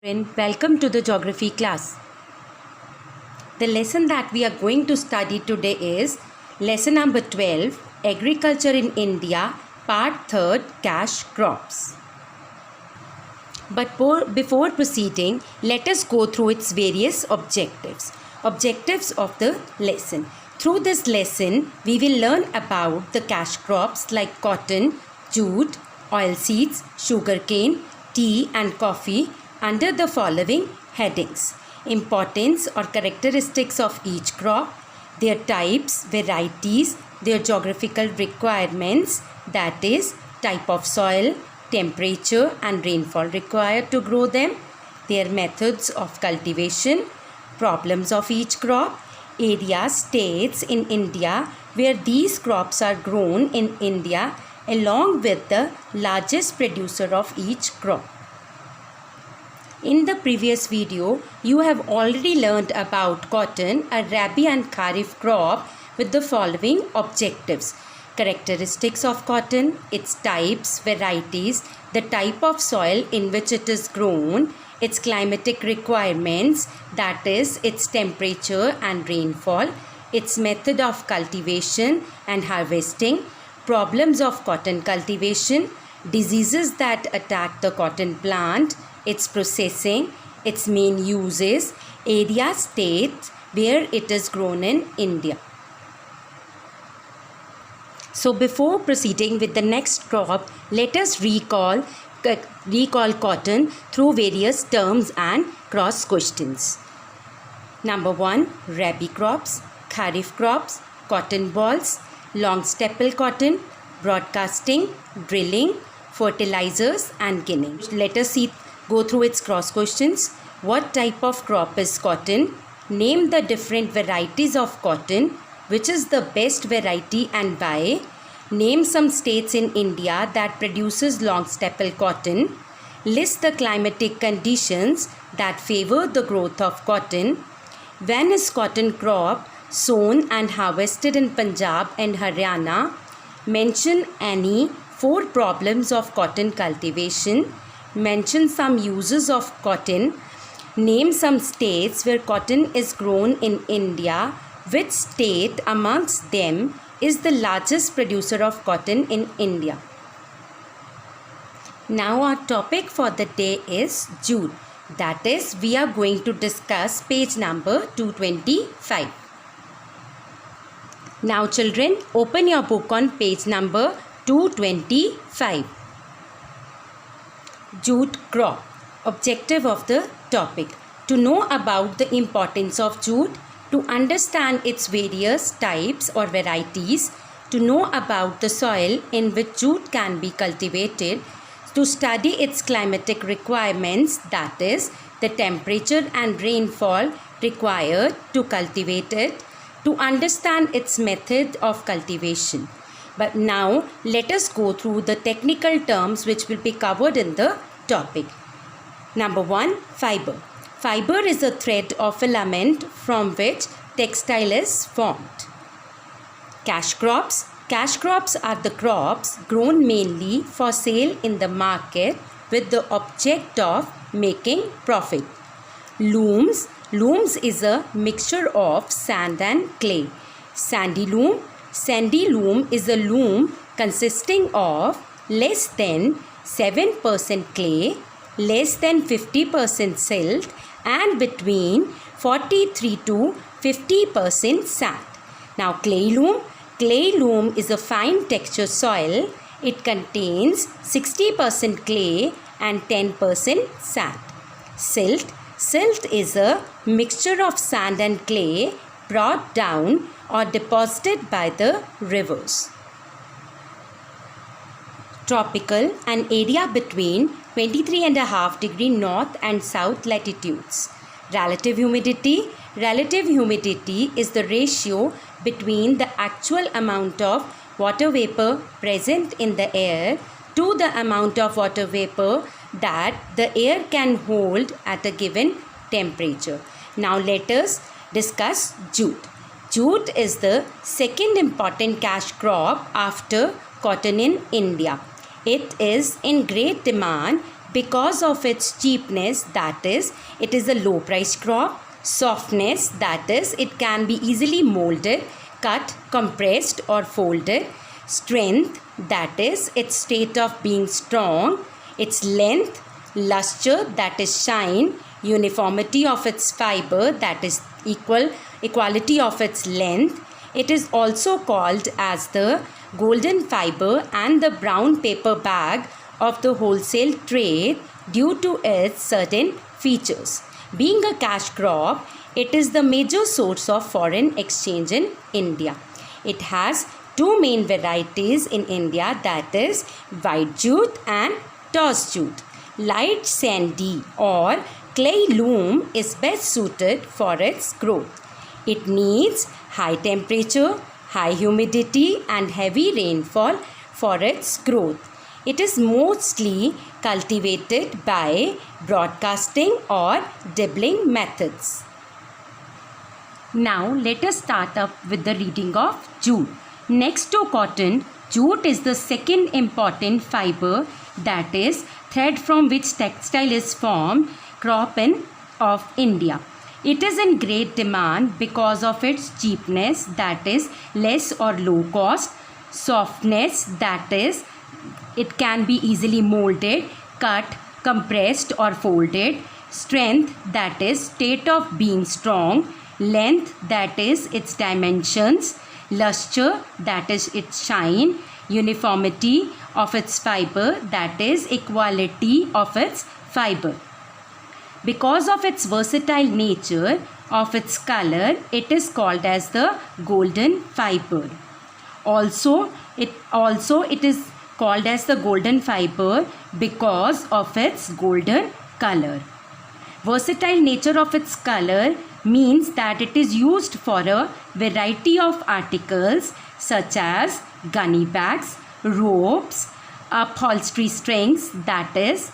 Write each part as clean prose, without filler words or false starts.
And welcome to the geography class. The lesson that we are going to study today is lesson number 12, Agriculture in India, part 3rd, Cash Crops. But before proceeding, let us go through its various objectives. Objectives of the lesson. Through this lesson, we will learn about the cash crops like cotton, jute, oilseeds, sugarcane, tea and coffee under the following headings: importance or characteristics of each crop, their types, varieties, their geographical requirements, that is, type of soil, temperature and rainfall required to grow them, their methods of cultivation, problems of each crop, areas, states in India where these crops are grown in India, along with the largest producer of each crop. In the previous video, you have already learned about cotton, a rabi and kharif crop with the following objectives: characteristics of cotton, its types, varieties, the type of soil in which it is grown, its climatic requirements, that is, its temperature and rainfall, its method of cultivation and harvesting, problems of cotton cultivation, diseases that attack the cotton plant, its processing, its main uses, area, states where it is grown in India. So before proceeding with the next crop, let us recall cotton through various terms and cross questions. Number 1, rabi crops, kharif crops, cotton balls, long staple cotton, broadcasting, drilling, fertilizers and ginning. Let us go through its cross questions. What type of crop is cotton? Name the different varieties of cotton. Which is the best variety and why? Name some states in India that produces long staple cotton. List the climatic conditions that favor the growth of cotton. When is cotton crop sown and harvested in Punjab and Haryana? Mention any 4 problems of cotton cultivation. Mention some uses of cotton. Name some states where cotton is grown in India. Which state amongst them is the largest producer of cotton in India? Now our topic for the day is jute. That is, we are going to discuss page number 225. Now children, open your book on page number 225. Jute crop. Objective of the topic: to know about the importance of jute, to understand its various types or varieties, to know about the soil in which jute can be cultivated, to study its climatic requirements, that is, the temperature and rainfall required to cultivate it, to understand its method of cultivation. But now let us go through the technical terms which will be covered in the topic. Number 1, fiber. Fiber is a thread or filament from which textile is formed. Cash crops. Cash crops are the crops grown mainly for sale in the market with the object of making profit. Looms. Looms is a mixture of sand and clay. Sandy loom. Sandy loom is a loom consisting of less than 7% clay, less than 50% silt and between 43 to 50% sand. Now clay loom. Clay loom is a fine texture soil. It contains 60% clay and 10% sand. Silt. Silt is a mixture of sand and clay brought down or deposited by the rivers. Tropical, an area between 23.5 degree north and south latitudes. Relative humidity. Relative humidity is the ratio between the actual amount of water vapor present in the air to the amount of water vapor that the air can hold at a given temperature. Now let us discuss jute. Jute is the second important cash crop after cotton in India. It is in great demand because of its cheapness, that is, it is a low price crop. Softness, that is, it can be easily molded, cut, compressed or folded. Strength, that is, its state of being strong. Its length, luster, that is shine. Uniformity of its fiber, that is equality of its length. It is also called as the golden fiber and the brown paper bag of the wholesale trade due to its certain features. Being a cash crop, it is the major source of foreign exchange in India. It has two main varieties in India, that is white jute and toss jute. Light sandy or clay loam is best suited for its growth. It needs high temperature, high humidity and heavy rainfall for its growth. It is mostly cultivated by broadcasting or dibbling methods. Now let us start up with the reading of jute. Next to cotton, jute is the second important fiber, that is thread from which textile is formed, crop of India. It is in great demand because of its cheapness, that is less or low cost, softness, that is it can be easily molded, cut, compressed or folded, strength, that is state of being strong, length, that is its dimensions, luster, that is its shine, uniformity of its fiber, that is equality of its fiber. Because of its versatile nature, of its color, it is called as the golden fiber. Also it is called as the golden fiber because of its golden color. Versatile nature of its color means that it is used for a variety of articles such as gunny bags, ropes, upholstery strings, that is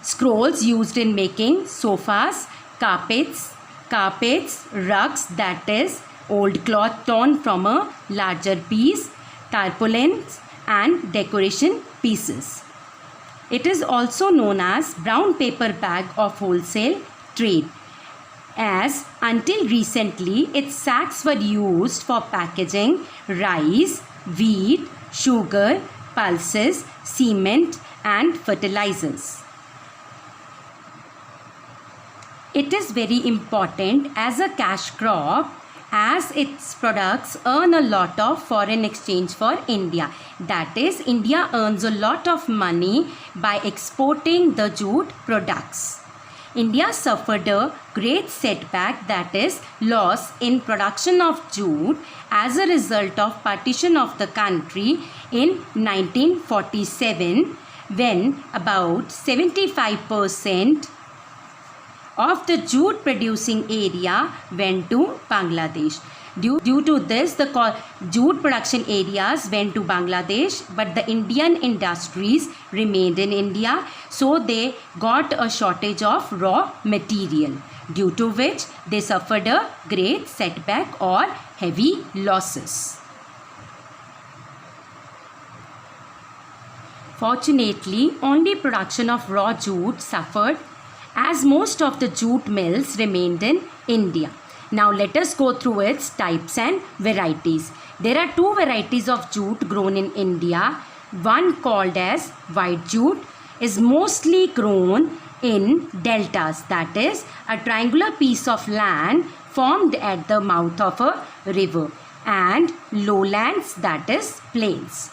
scrolls used in making sofas, carpets, rugs, that is old cloth torn from a larger piece, tarpaulins and decoration pieces. It is also known as brown paper bag of wholesale trade, as until recently its sacks were used for packaging rice, wheat, sugar, pulses, cement and fertilizers. It is very important as a cash crop as its products earn a lot of foreign exchange for India. That is, India earns a lot of money by exporting the jute products. India suffered a great setback, that is loss in production of jute as a result of partition of the country in 1947, when about 75% of the jute producing area went to Bangladesh. Due to this, the jute production areas went to Bangladesh, but the Indian industries remained in India, so they got a shortage of raw material, due to which they suffered a great setback or heavy losses. Fortunately, only production of raw jute suffered, as most of the jute mills remained in India. Now let us go through its types and varieties. There are two varieties of jute grown in India. One, called as white jute, is mostly grown in deltas, that is a triangular piece of land formed at the mouth of a river, and lowlands, that is plains.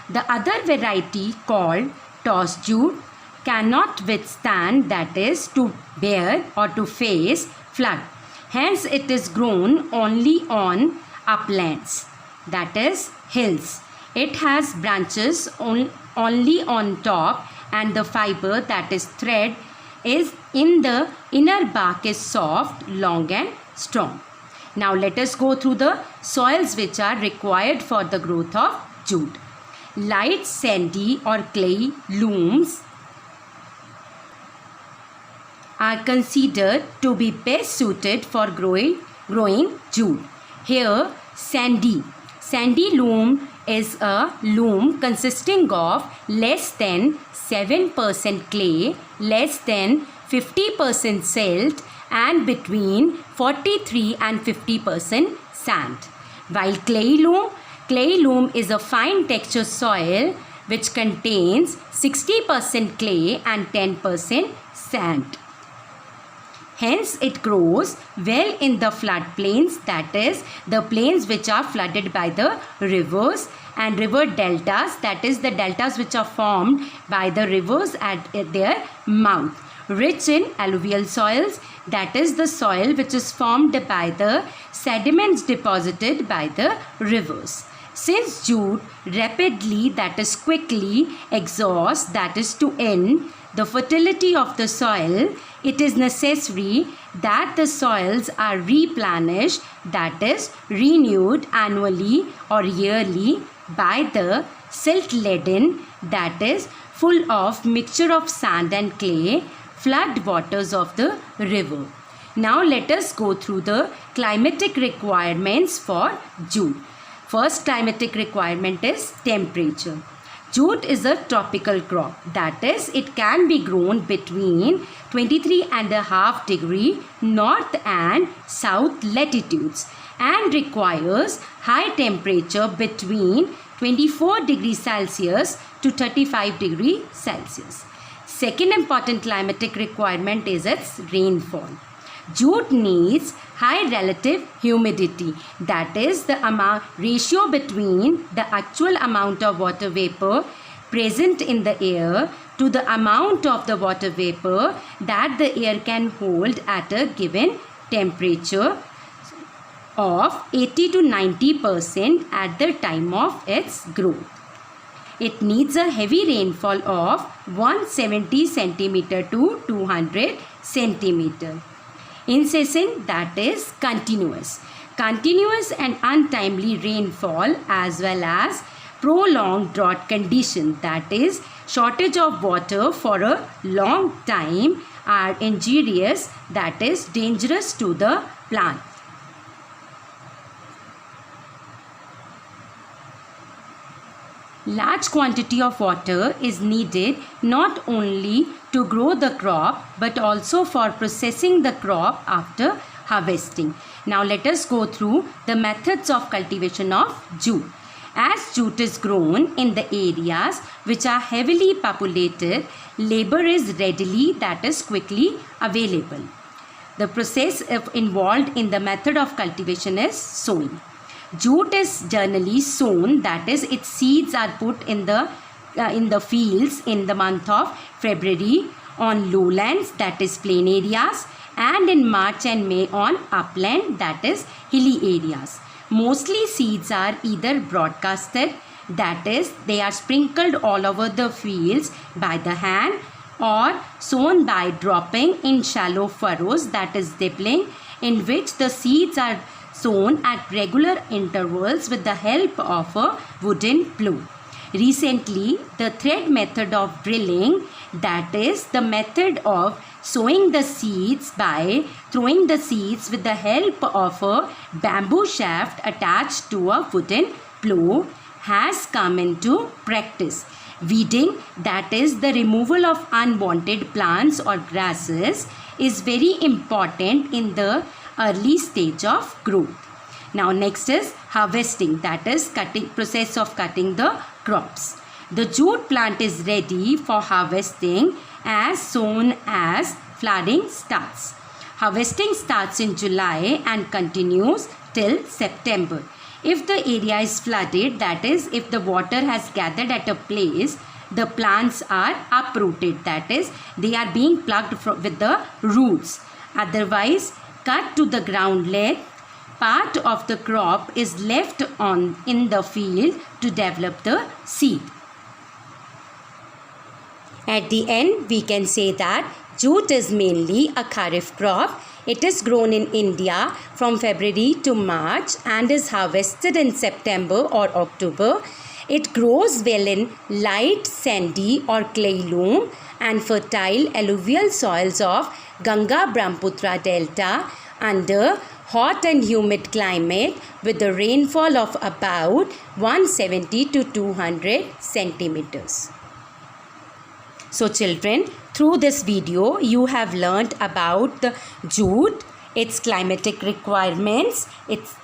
The other variety, called toss jute, cannot withstand, that is to bear or to face flood. Hence it is grown only on uplands, that is hills. It has branches only on top, and the fiber, that is thread, is in the inner bark is soft, long and strong. Now let us go through the soils which are required for the growth of jute. Light sandy or clay looms are considered to be best suited for growing jute. Here sandy loam is a loam consisting of less than 7% clay, less than 50% silt, and between 43 and 50% sand. While clay loam is a fine texture soil which contains 60% clay and 10% sand. Hence, it grows well in the floodplains, that is, the plains which are flooded by the rivers, and river deltas, that is, the deltas which are formed by the rivers at their mouth. Rich in alluvial soils, that is, the soil which is formed by the sediments deposited by the rivers. Since jute rapidly, that is, quickly exhausts, that is, to end the fertility of the soil, it is necessary that the soils are replenished, that is, renewed annually or yearly by the silt-laden, that is, full of mixture of sand and clay, flood waters of the river. Now let us go through the climatic requirements for jute. First climatic requirement is temperature. Jute is a tropical crop, that is, it can be grown between 23.5 degree north and south latitudes and requires high temperature between 24 degrees Celsius to 35 degrees Celsius. Second important climatic requirement is its rainfall. Jute needs high relative humidity, that is, the ratio between the actual amount of water vapor present in the air to the amount of the water vapor that the air can hold at a given temperature of 80 to 90% at the time of its growth. It needs a heavy rainfall of 170 cm to 200 cm. Incessant, that is, continuous. Continuous and untimely rainfall as well as prolonged drought condition, that is, shortage of water for a long time, are injurious, that is, dangerous to the plant. Large quantity of water is needed not only to grow the crop but also for processing the crop after harvesting. Now let us go through the methods of cultivation of jute. As jute is grown in the areas which are heavily populated, labor is readily, that is, quickly available. The process involved in the method of cultivation is sowing. Jute is generally sown, that is, its seeds are put in the fields in the month of February on lowlands, that is, plain areas, and in March and May on upland, that is, hilly areas. Mostly seeds are either broadcasted, that is, they are sprinkled all over the fields by the hand, or sown by dropping in shallow furrows, that is, dippling, in which the seeds are sown at regular intervals with the help of a wooden plough. Recently, the thread method of drilling, that is, the method of sowing the seeds by throwing the seeds with the help of a bamboo shaft attached to a wooden plough, has come into practice. Weeding, that is, the removal of unwanted plants or grasses, is very important in the early stage of growth. Now next is harvesting, that is, process of cutting the crops. The jute plant is ready for harvesting as soon as flowering starts. Harvesting starts in July and continues till September. If the area is flooded, that is, if the water has gathered at a place, the plants are uprooted, that is, they are being plucked with the roots. Otherwise, cut to the ground length, part of the crop is left in the field to develop the seed. At the end, we can say that jute is mainly a kharif crop. It is grown in India from February to March and is harvested in September or October. It grows well in light, sandy or clay loam and fertile alluvial soils of Ganga Brahmaputra Delta under hot and humid climate with a rainfall of about 170 to 200 centimeters. So children, through this video you have learnt about the jute, its climatic requirements, its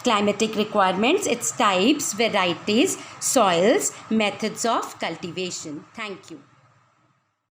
types, varieties, soils, methods of cultivation. Thank you.